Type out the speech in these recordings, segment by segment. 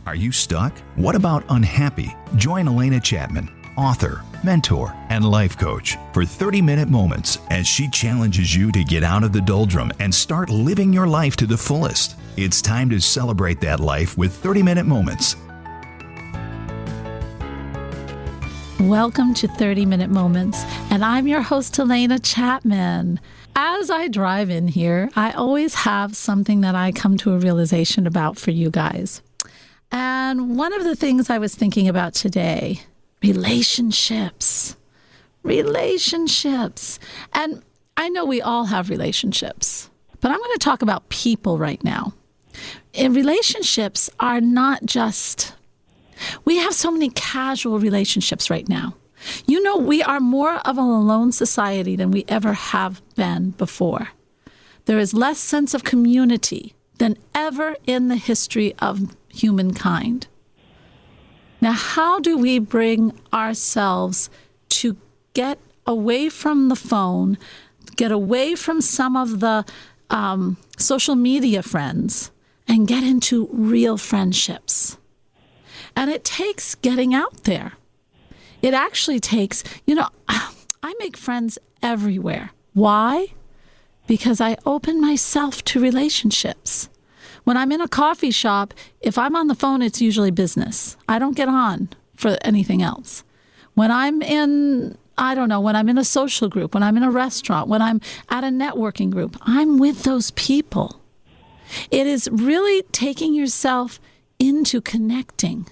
Are you stuck? What about unhappy? Join Alena Chapman, author, mentor, and life coach for 30-minute moments as she challenges you to get out of the doldrum and start living your life to the fullest. It's time to celebrate that life with 30-minute moments. Welcome to 30-Minute Moments, and I'm your host, Alena Chapman. As I drive in here, I always have something that I come to a realization about for you guys. And one of the things I was thinking about today, relationships. And I know we all have relationships, but I'm going to talk about people right now. And relationships are not just, we have so many casual relationships right now. You know, we are more of an alone society than we ever have been before. There is less sense of community than ever in the history of humankind. Now, how do we bring ourselves to get away from the phone, get away from some of the social media friends, and get into real friendships? And it takes getting out there. It actually takes, I make friends everywhere. Why? Because I open myself to relationships. When I'm in a coffee shop, if I'm on the phone, it's usually business. I don't get on for anything else. When I'm in, when I'm in a social group, when I'm in a restaurant, when I'm at a networking group, I'm with those people. It is really taking yourself into connecting.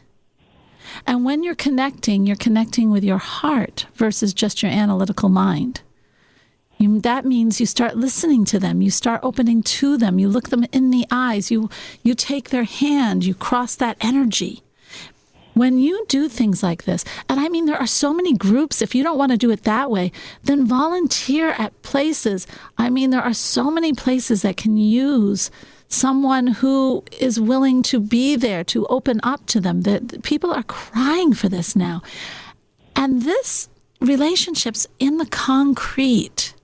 And when you're connecting with your heart versus just your analytical mind. That means you start listening to them. You start opening to them. You look them in the eyes. You take their hand. You cross that energy. When you do things like this, and I mean, there are so many groups. If you don't want to do it that way, then volunteer at places. I mean, there are so many places that can use someone who is willing to be there, to open up to them. That people are crying for this now. And this relationships in the concrete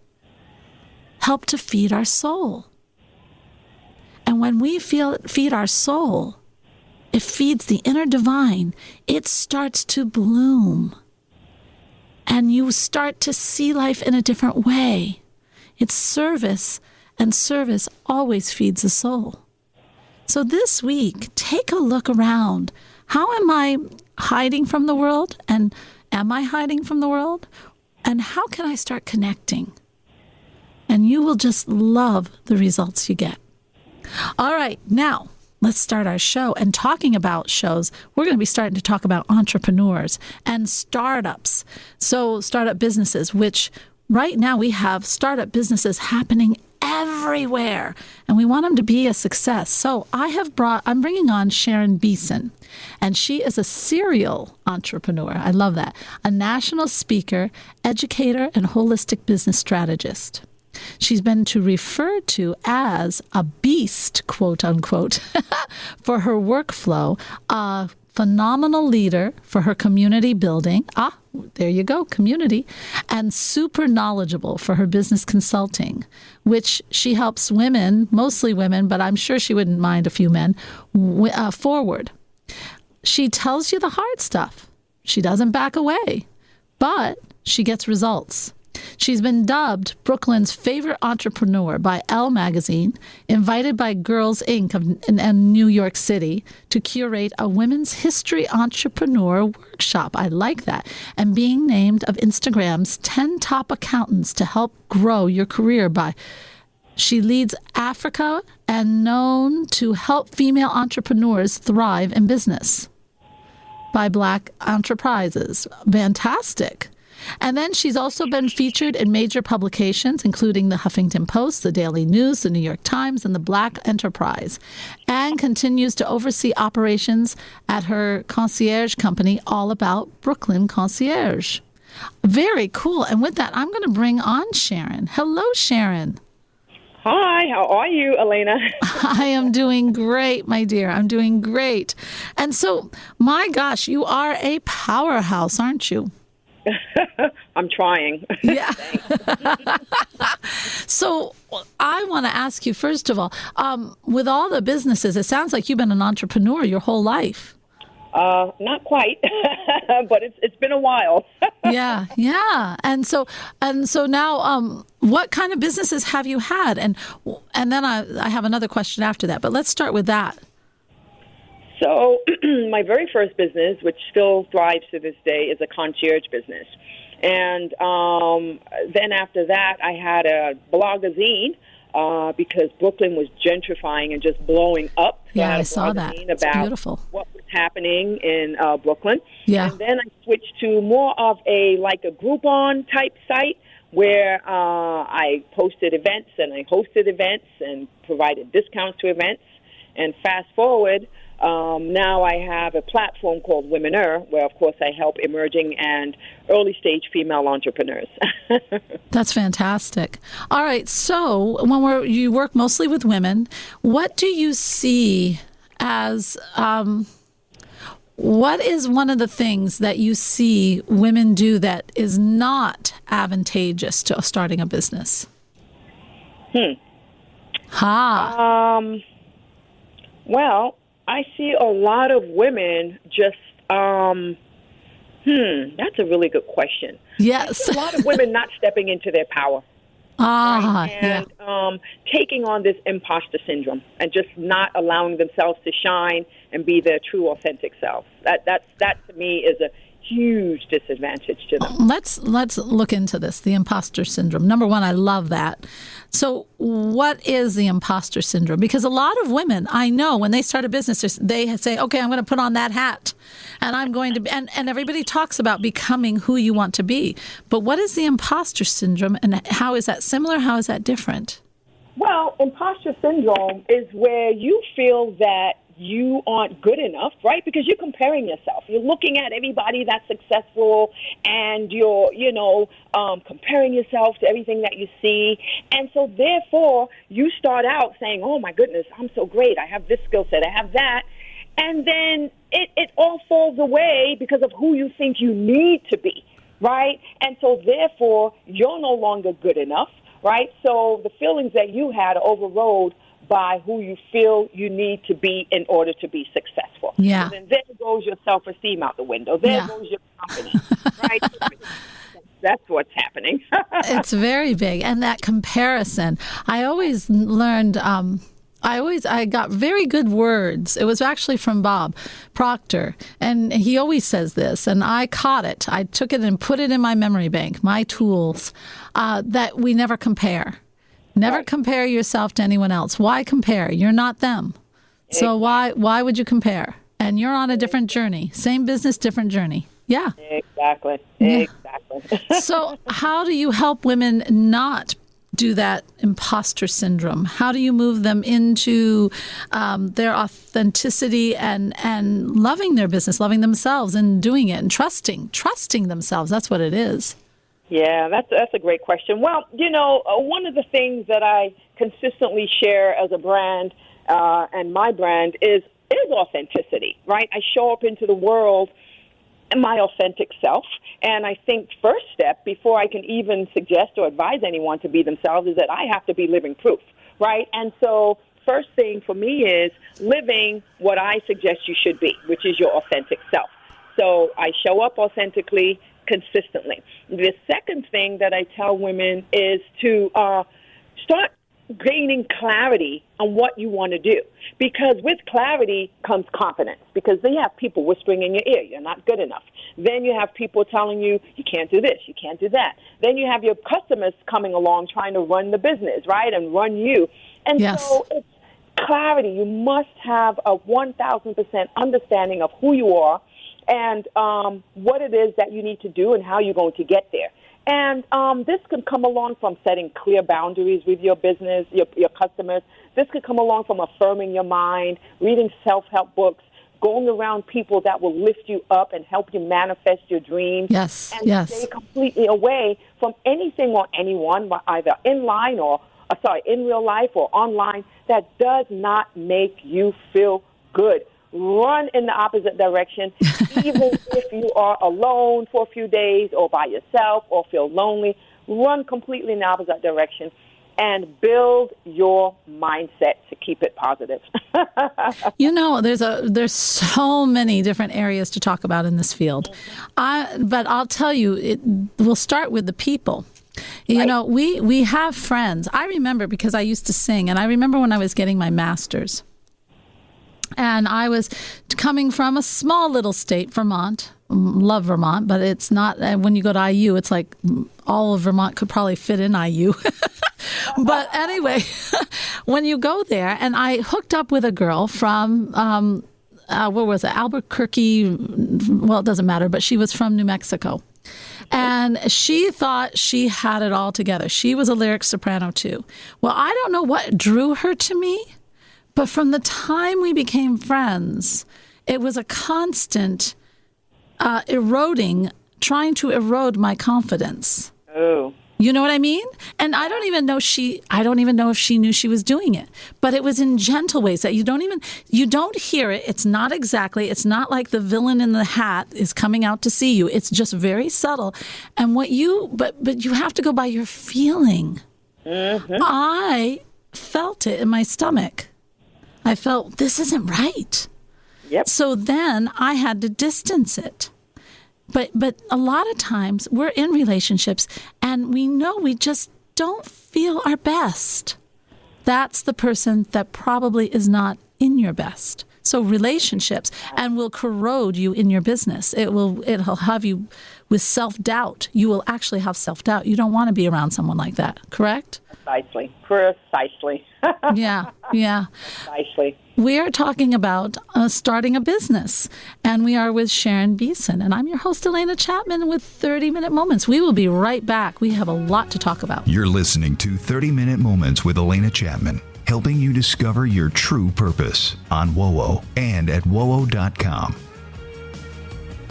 help to feed our soul. And when we feed our soul, it feeds the inner divine. It starts to bloom. And you start to see life in a different way. It's service, and service always feeds the soul. So this week, take a look around. How am I hiding from the world? And am I hiding from the world? And how can I start connecting? And you will just love the results you get. All right, now let's start our show. And talking about shows, we're going to be starting to talk about entrepreneurs and startups. So startup businesses, which right now we have startup businesses happening everywhere, and we want them to be a success. So I'm bringing on Sharon Beeson, and she is a serial entrepreneur. I love that. A national speaker, educator, and holistic business strategist. She's been referred to as a beast, quote unquote, for her workflow, a phenomenal leader for her community building. There you go, community. And super knowledgeable for her business consulting, which she helps women, mostly women, but I'm sure she wouldn't mind a few men, forward. She tells you the hard stuff. She doesn't back away, but she gets results. She's been dubbed Brooklyn's favorite entrepreneur by Elle magazine, invited by Girls Inc. in New York City to curate a women's history entrepreneur workshop. I like that. And being named of Instagram's 10 top accountants to help grow your career by. She leads Africa and known to help female entrepreneurs thrive in business by Black enterprises. Fantastic. And then she's also been featured in major publications, including the Huffington Post, the Daily News, the New York Times, and the Black Enterprise, and continues to oversee operations at her concierge company, All About Brooklyn Concierge. Very cool. And with that, I'm going to bring on Sharon. Hello, Sharon. Hi, how are you, Alena? I am doing great, my dear. I'm doing great. And so, my gosh, you are a powerhouse, aren't you? I'm trying. Yeah. So I want to ask you, first of all, with all the businesses, it sounds like you've been an entrepreneur your whole life. Not quite, but it's been a while. Yeah. And so now, what kind of businesses have you had? And then I have another question after that, but let's start with that. So my very first business, which still thrives to this day, is a concierge business. And then after that, I had a blogazine because Brooklyn was gentrifying and just blowing up. So Yeah, I saw that. It's about beautiful. what was happening in Brooklyn. Yeah. And then I switched to more of a Groupon type site where I posted events and I hosted events and provided discounts to events. And fast forward, now I have a platform called Womener, where, of course, I help emerging and early-stage female entrepreneurs. That's fantastic. All right, so you work mostly with women, what do you see as what is one of the things that you see women do that is not advantageous to starting a business? Well, I see a lot of women just, that's a really good question. Yes. I see a lot of women not stepping into their power. And taking on this imposter syndrome and just not allowing themselves to shine and be their true, authentic self. That to me is a huge disadvantage to them. Let's look into this, the imposter syndrome. Number one, I love that. So what is the imposter syndrome? Because a lot of women, I know, when they start a business, they say, okay, I'm going to put on that hat and I'm going to be, and everybody talks about becoming who you want to be. But what is the imposter syndrome and how is that similar? How is that different? Well, imposter syndrome is where you feel that you aren't good enough, right? Because you're comparing yourself. You're looking at everybody that's successful and you're, comparing yourself to everything that you see. And so therefore, you start out saying, oh my goodness, I'm so great. I have this skill set. I have that. And then it all falls away because of who you think you need to be, right? And so therefore, you're no longer good enough, right? So the feelings that you had overrode by who you feel you need to be in order to be successful. Yeah. And then there goes your self-esteem out the window. There goes your confidence, right? That's what's happening. It's very big. And that comparison, I always learned, I got very good words. It was actually from Bob Proctor. And he always says this, and I caught it. I took it and put it in my memory bank, my tools, that we never compare. Never compare yourself to anyone else. Why compare? You're not them. So why would you compare? And you're on a different journey. Same business, different journey. Yeah. Exactly. Yeah. So how do you help women not do that imposter syndrome? How do you move them into their authenticity and loving their business, loving themselves and doing it and trusting themselves? That's what it is. Yeah, that's a great question. Well, one of the things that I consistently share as a brand and my brand is authenticity, right? I show up into the world in my authentic self, and I think first step before I can even suggest or advise anyone to be themselves is that I have to be living proof, right? And so first thing for me is living what I suggest you should be, which is your authentic self. So I show up authentically, consistently. The second thing that I tell women is to start gaining clarity on what you want to do. Because with clarity comes confidence. Because then you have people whispering in your ear, you're not good enough. Then you have people telling you, you can't do this, you can't do that. Then you have your customers coming along trying to run the business, right, and run you. And so it's clarity. You must have a 1,000% understanding of who you are and what it is that you need to do and how you're going to get there. And this could come along from setting clear boundaries with your business, your customers. This could come along from affirming your mind, reading self-help books, going around people that will lift you up and help you manifest your dreams. Yes, and stay completely away from anything or anyone, either in real life or online, that does not make you feel good. Run in the opposite direction, even if you are alone for a few days or by yourself or feel lonely. Run completely in the opposite direction and build your mindset to keep it positive. There's so many different areas to talk about in this field. But I'll tell you, we'll start with the people. We have friends. I remember because I used to sing, and I remember when I was getting my master's. And I was coming from a small little state, Vermont. Love Vermont, but it's not, when you go to IU, it's like all of Vermont could probably fit in IU. But anyway, when you go there, and I hooked up with a girl from, where was it? Albuquerque. Well, it doesn't matter, but she was from New Mexico. And she thought she had it all together. She was a lyric soprano too. Well, I don't know what drew her to me, but from the time we became friends, it was a constant trying to erode my confidence. Oh. You know what I mean? And I don't even know if she knew she was doing it, but it was in gentle ways that you don't hear it. It's not like the villain in the hat is coming out to see you. It's just very subtle. And but you have to go by your feeling. Mm-hmm. I felt it in my stomach. I felt this isn't right. Yep. So then I had to distance it. But a lot of times we're in relationships and we know we just don't feel our best. That's the person that probably is not in your best. So relationships will corrode you in your business. It'll have you with self-doubt. You will actually have self-doubt. You don't want to be around someone like that, correct? Precisely. Yeah. Precisely. We are talking about starting a business, and we are with Sharon Beeson, and I'm your host, Alena Chapman, with 30-Minute Moments. We will be right back. We have a lot to talk about. You're listening to 30-Minute Moments with Alena Chapman, helping you discover your true purpose on WOWO and at WOWO.com.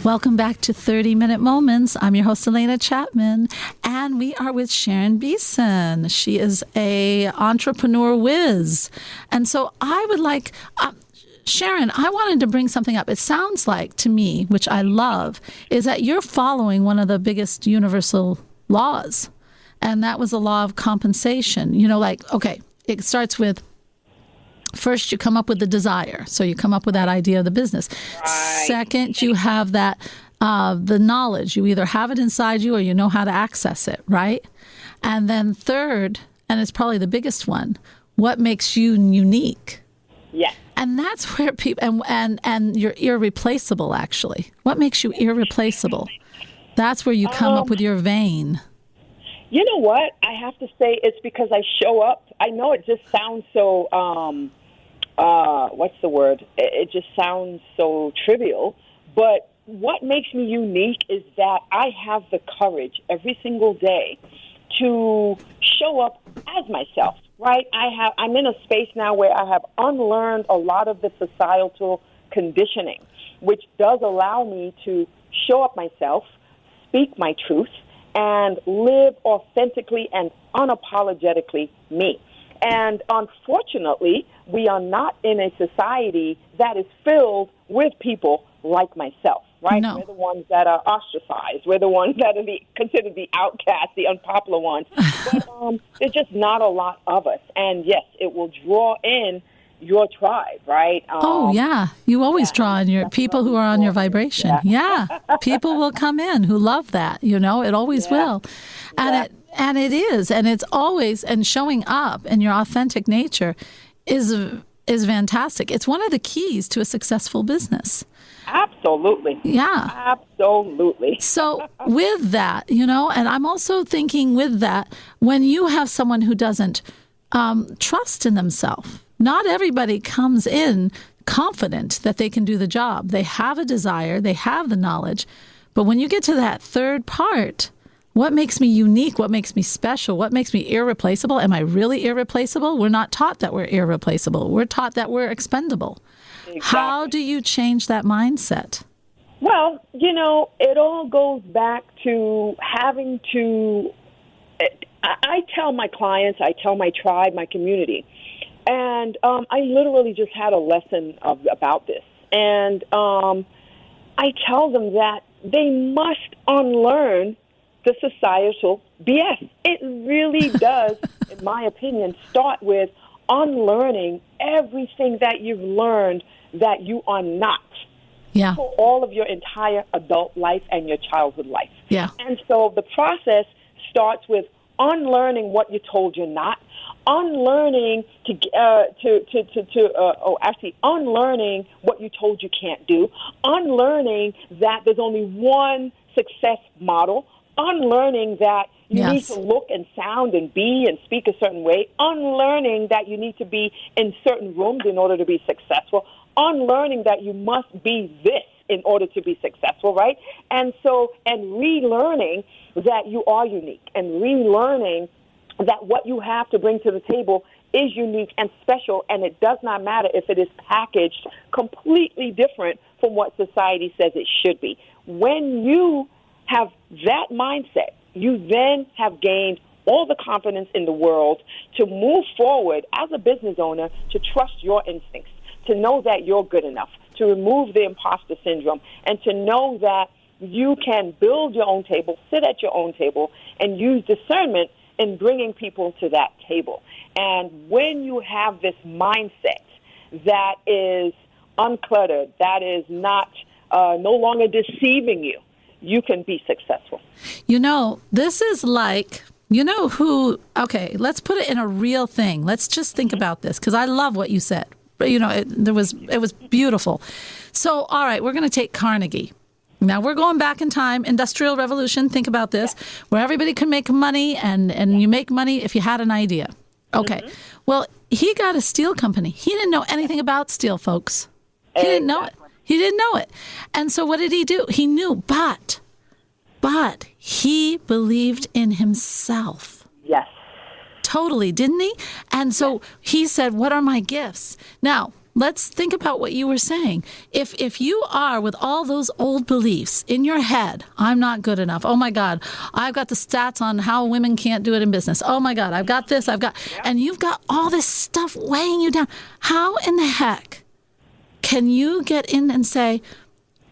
Welcome back to 30-Minute Moments. I'm your host, Alena Chapman, and we are with Sharon Beeson. She is a entrepreneur whiz. And so I would like, Sharon, I wanted to bring something up. It sounds like to me, which I love, is that you're following one of the biggest universal laws. And that was the law of compensation. It starts with, first, you come up with the desire. So you come up with that idea of the business. Right. Second, you have that, the knowledge. You either have it inside you or you know how to access it, right? And then third, and it's probably the biggest one, what makes you unique? Yes. And that's where people, and you're irreplaceable, actually. What makes you irreplaceable? That's where you come up with your vein. You know what? I have to say it's because I show up. I know it just sounds so, what's the word? It just sounds so trivial. But what makes me unique is that I have the courage every single day to show up as myself, right? I'm in a space now where I have unlearned a lot of the societal conditioning, which does allow me to show up myself, speak my truth, and live authentically and unapologetically me. And unfortunately, we are not in a society that is filled with people like myself, right? No. We're the ones that are ostracized. We're the ones that are considered the outcasts, the unpopular ones. But there's just not a lot of us. And yes, it will draw in your tribe, right? You always draw in your people who are on your vibration. Yeah. People will come in who love that, it always will. And it is, and it's always, and showing up in your authentic nature is fantastic. It's one of the keys to a successful business. Absolutely. Yeah. Absolutely. So with that, and I'm also thinking with that, when you have someone who doesn't trust in themselves, not everybody comes in confident that they can do the job. They have a desire, they have the knowledge, but when you get to that third part, what makes me unique? What makes me special? What makes me irreplaceable? Am I really irreplaceable? We're not taught that we're irreplaceable. We're taught that we're expendable. Exactly. How do you change that mindset? Well, it all goes back to having to, I tell my clients, I tell my tribe, my community, and I literally just had a lesson about this. And I tell them that they must unlearn the societal BS. It really does, in my opinion, start with unlearning everything that you've learned that you are not for all of your entire adult life and your childhood life. Yeah. And so the process starts with unlearning what you're told you're not, unlearning unlearning what you told you can't do, unlearning that there's only one success model, unlearning that you need to look and sound and be and speak a certain way, unlearning that you need to be in certain rooms in order to be successful, unlearning that you must be this in order to be successful, right? And relearning that you are unique, and relearning that what you have to bring to the table is unique and special, and it does not matter if it is packaged completely different from what society says it should be. When you have that mindset, you then have gained all the confidence in the world to move forward as a business owner, to trust your instincts, to know that you're good enough, to remove the imposter syndrome, and to know that you can build your own table, sit at your own table, and use discernment in bringing people to that table. And when you have this mindset that is uncluttered, that is not no longer deceiving you, you can be successful. You know, this is like, okay, let's put it in a real thing. Let's just think about this, because I love what you said. You know, it was beautiful. So, all right, we're going to take Carnegie. Now, we're going back in time, Industrial Revolution, think about this, where everybody can make money, and you make money if you had an idea. Okay, well, he got a steel company. He didn't know anything about steel, folks. He didn't know it. He didn't know it. And so what did he do? He knew, but he believed in himself. Yes. Totally, didn't he? And so he said, what are my gifts? Now, let's think about what you were saying. If you are with all those old beliefs in your head, I'm not good enough. Oh, my God, I've got the stats on how women can't do it in business. Oh, my God, I've got this, and you've got all this stuff weighing you down. How in the heck can you get in and say,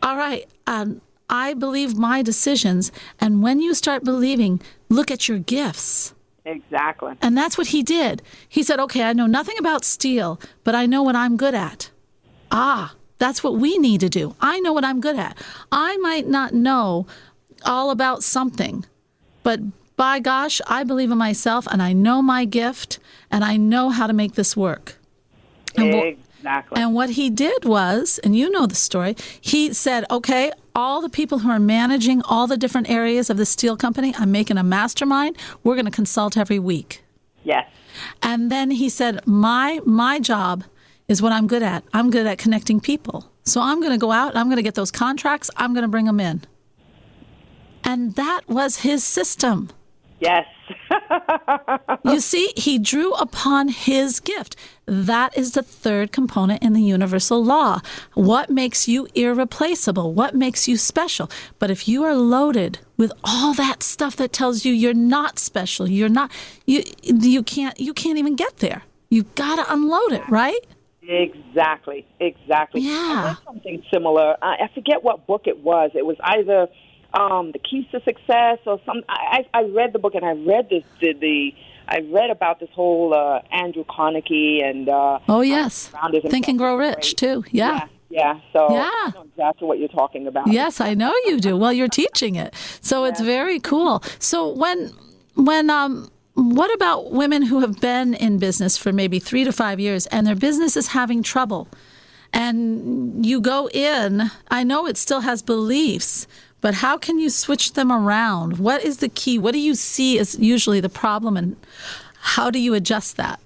all right, I believe my decisions, and when you start believing, look at your gifts. Exactly. And that's what he did. He said, okay, I know nothing about steel, but I know what I'm good at. That's what we need to do. I know what I'm good at. I might not know all about something, but by gosh, I believe in myself, and I know my gift, and I know how to make this work. Exactly. And what he did was, and you know the story, he said, okay, all the people who are managing all the different areas of the steel company, I'm making a mastermind. We're going to consult every week. Yes. And then he said, my job is what I'm good at. I'm good at connecting people. So I'm going to go out, I'm going to get those contracts, I'm going to bring them in. And that was his system. Yes. You see, he drew upon his gift. That is the third component in the universal law. What makes you irreplaceable? What makes you special? But if you are loaded with all that stuff that tells you you're not special, you can't even get there. You've got to unload it, right? Exactly. Yeah. I read something similar. I forget what book it was. It was either The Keys to Success or some. I read the book, and I read I read about this whole Andrew Carnegie and Think and Grow Rich too. Yeah. So I know exactly what you're talking about. Yes, I know you do. Well, you're teaching it, so it's very cool. So when what about women who have been in business for maybe 3 to 5 years and their business is having trouble, and you go in? I know it still has beliefs, but how can you switch them around? What is the key? What do you see as usually the problem, and how do you adjust that?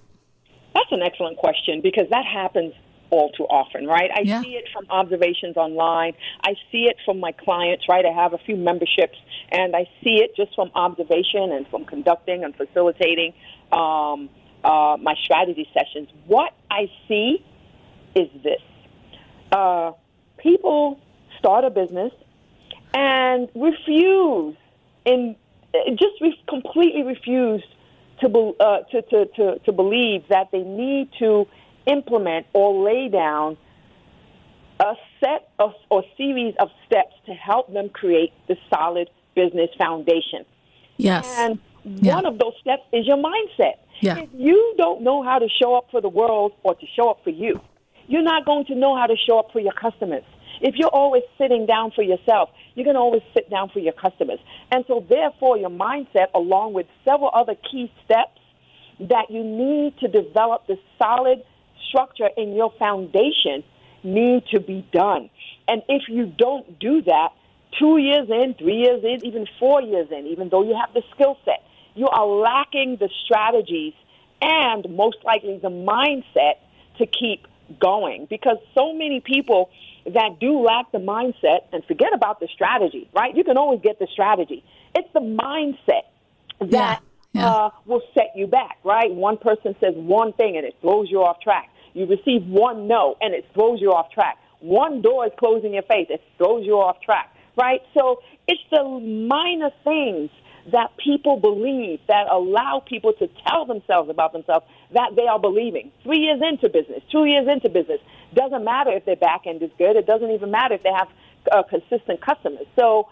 That's an excellent question, because that happens all too often, right? I see it from observations online. I see it from my clients, right? I have a few memberships, and I see it just from observation and from conducting and facilitating my strategy sessions. What I see is this. People start a business and completely refuse to believe that they need to implement or lay down a set of or series of steps to help them create the solid business foundation. Yes. And one of those steps is your mindset. Yeah. If you don't know how to show up for the world or to show up for you, you're not going to know how to show up for your customers. If you're always sitting down for yourself, you're going to always sit down for your customers. And so therefore, your mindset, along with several other key steps that you need to develop the solid structure in your foundation, need to be done. And if you don't do that, 2 years in, 3 years in, even 4 years in, even though you have the skill set, you are lacking the strategies and most likely the mindset to keep going. Because so many people that do lack the mindset, and forget about the strategy, right? You can always get the strategy. It's the mindset that will set you back, right? One person says one thing and it throws you off track. You receive one no and it throws you off track. One door is closed in your face. It throws you off track, right? So it's the minor things that people believe that allow people to tell themselves about themselves that they are believing. 3 years into business, 2 years into business, doesn't matter if their back end is good. It doesn't even matter if they have consistent customers. So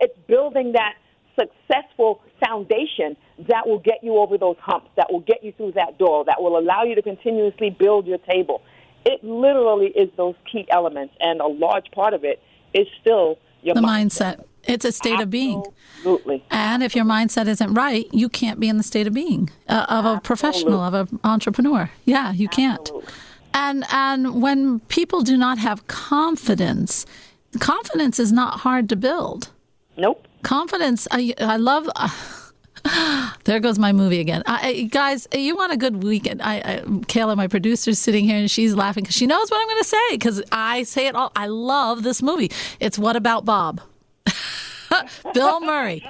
it's building that successful foundation that will get you over those humps, that will get you through that door, that will allow you to continuously build your table. It literally is those key elements, and a large part of it is still your mindset. It's a state of being. Absolutely. And if your mindset isn't right, you can't be in the state of being of a professional, of an entrepreneur. Yeah, you can't. And when people do not have confidence is not hard to build. Nope. Confidence, I love... there goes my movie again. Guys, you want a good weekend. Kayla, my producer's sitting here, and she's laughing because she knows what I'm going to say because I say it all. I love this movie. It's What About Bob? Bill Murray.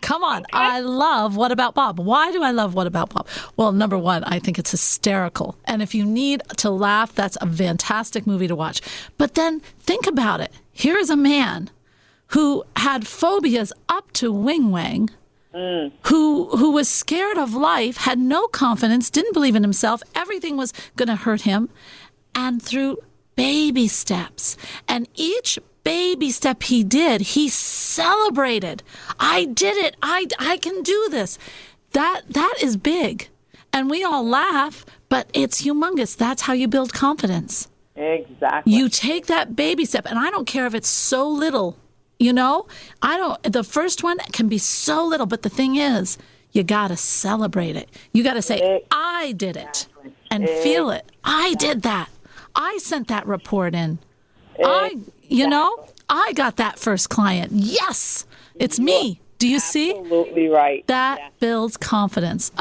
Come on. I love What About Bob. Why do I love What About Bob? Well, number one, I think it's hysterical. And if you need to laugh, that's a fantastic movie to watch. But then think about it. Here is a man who had phobias up to wing wang, who was scared of life, had no confidence, didn't believe in himself. Everything was going to hurt him. And through baby steps, and each baby step he did, he celebrated. I did it. I can do this. That is big. And we all laugh, but it's humongous. That's how you build confidence. Exactly. You take that baby step, and I don't care if it's so little. You know, the first one can be so little, but the thing is, you got to celebrate it. You got to say, I did it, and feel it. I did that. I sent that report in. I got that first client. Yes, it's me. Do you see? Absolutely right. That builds confidence.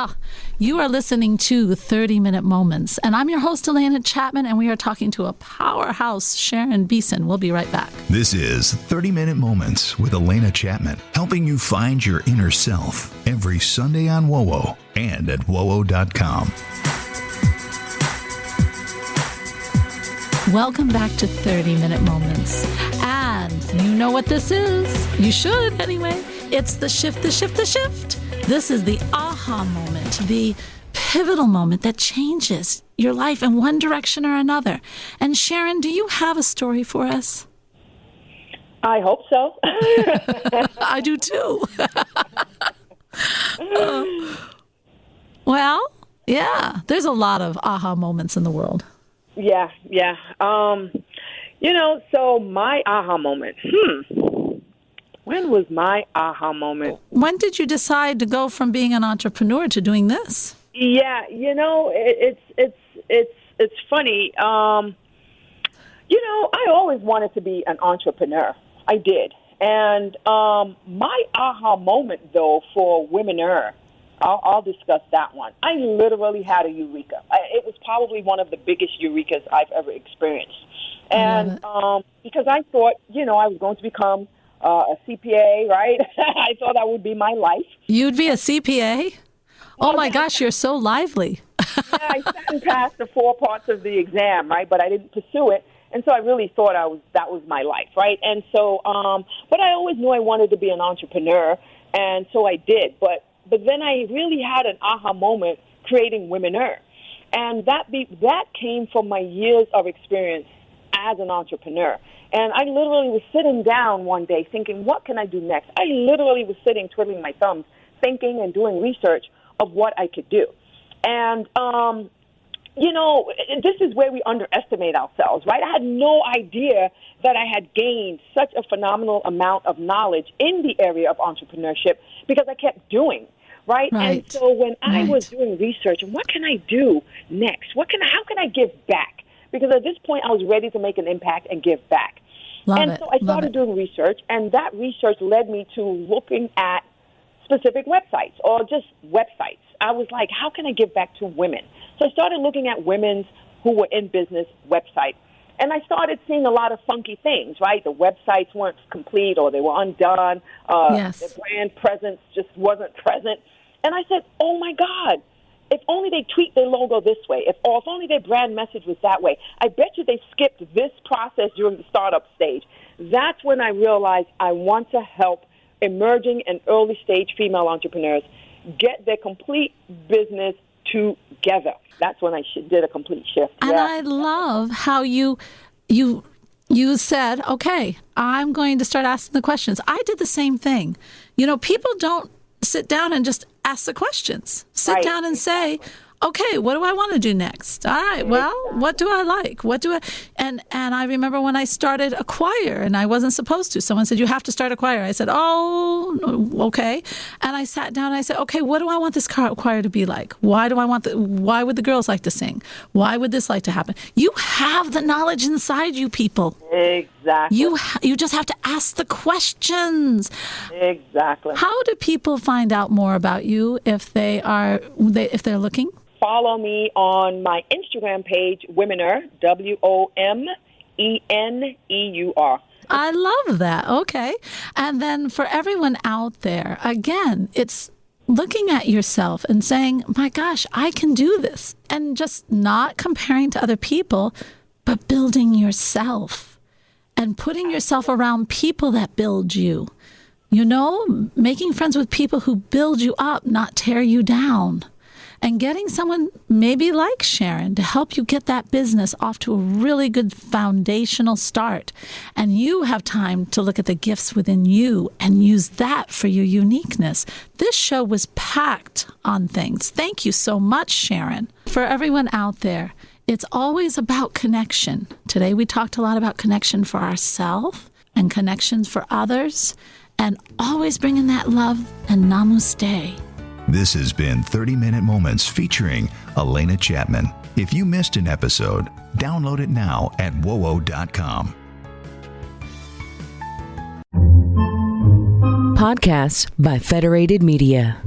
You are listening to 30-Minute Moments, and I'm your host, Alena Chapman, and we are talking to a powerhouse, Sharon Beeson. We'll be right back. This is 30-Minute Moments with Alena Chapman, helping you find your inner self every Sunday on WOWO and at WOWO.com. Welcome back to 30-Minute Moments. And you know what this is. You should, anyway. It's the shift, the shift, the shift. This is the aha moment, the pivotal moment that changes your life in one direction or another. And Sharon, do you have a story for us? I hope so. I do too. Well, yeah, there's a lot of aha moments in the world. Yeah. So my aha moment. When was my aha moment? When did you decide to go from being an entrepreneur to doing this? Yeah, it's funny. I always wanted to be an entrepreneur. I did. And my aha moment, though, for women-er, I'll discuss that one. I literally had a eureka. It was probably one of the biggest eurekas I've ever experienced. And because I thought, I was going to become a CPA, right? I thought that would be my life. You'd be a CPA? Oh, my gosh, you're so lively. Yeah, I sat and passed the 4 parts of the exam, right? But I didn't pursue it. And so I really thought that was my life, right? And so, but I always knew I wanted to be an entrepreneur, and so I did. But then I really had an aha moment creating Women-er. And that came from my years of experience as an entrepreneur. And I literally was sitting down one day thinking, what can I do next? I literally was sitting twiddling my thumbs thinking and doing research of what I could do. And, this is where we underestimate ourselves, right? I had no idea that I had gained such a phenomenal amount of knowledge in the area of entrepreneurship because I kept doing, right? And so when I was doing research, what can I do next? How can I give back? Because at this point, I was ready to make an impact and give back. So I started doing research, and that research led me to looking at specific websites or just websites. I was like, how can I give back to women? So I started looking at women's who were in business websites. And I started seeing a lot of funky things, right? The websites weren't complete or they were undone. The brand presence just wasn't present. And I said, oh, my God, if only they tweaked their logo this way, if only their brand message was that way. I bet you they skipped this process during the startup stage. That's when I realized I want to help emerging and early-stage female entrepreneurs get their complete business together. That's when I did a complete shift. And I love how you said, okay, I'm going to start asking the questions. I did the same thing. People don't sit down and just ask the questions. Sit down and say, okay, what do I want to do next? All right, well, what do I like? And I remember when I started a choir and I wasn't supposed to. Someone said, you have to start a choir. I said, oh, okay. And I sat down and I said, okay, what do I want this choir to be like? Why would the girls like to sing? Why would this like to happen? You have the knowledge inside you, people. Exactly. You just have to ask the questions. Exactly. How do people find out more about you if they're looking? Follow me on my Instagram page, Womeneur, WOMENEUR. I love that. Okay. And then for everyone out there, again, it's looking at yourself and saying, my gosh, I can do this. And just not comparing to other people, but building yourself and putting yourself around people that build you. Making friends with people who build you up, not tear you down. And getting someone maybe like Sharon to help you get that business off to a really good foundational start. And you have time to look at the gifts within you and use that for your uniqueness. This show was packed on things. Thank you so much, Sharon. For everyone out there, it's always about connection. Today we talked a lot about connection for ourselves and connections for others, and always bringing that love and namaste. This has been 30-Minute Moments featuring Alena Chapman. If you missed an episode, download it now at wowo.com. Podcasts by Federated Media.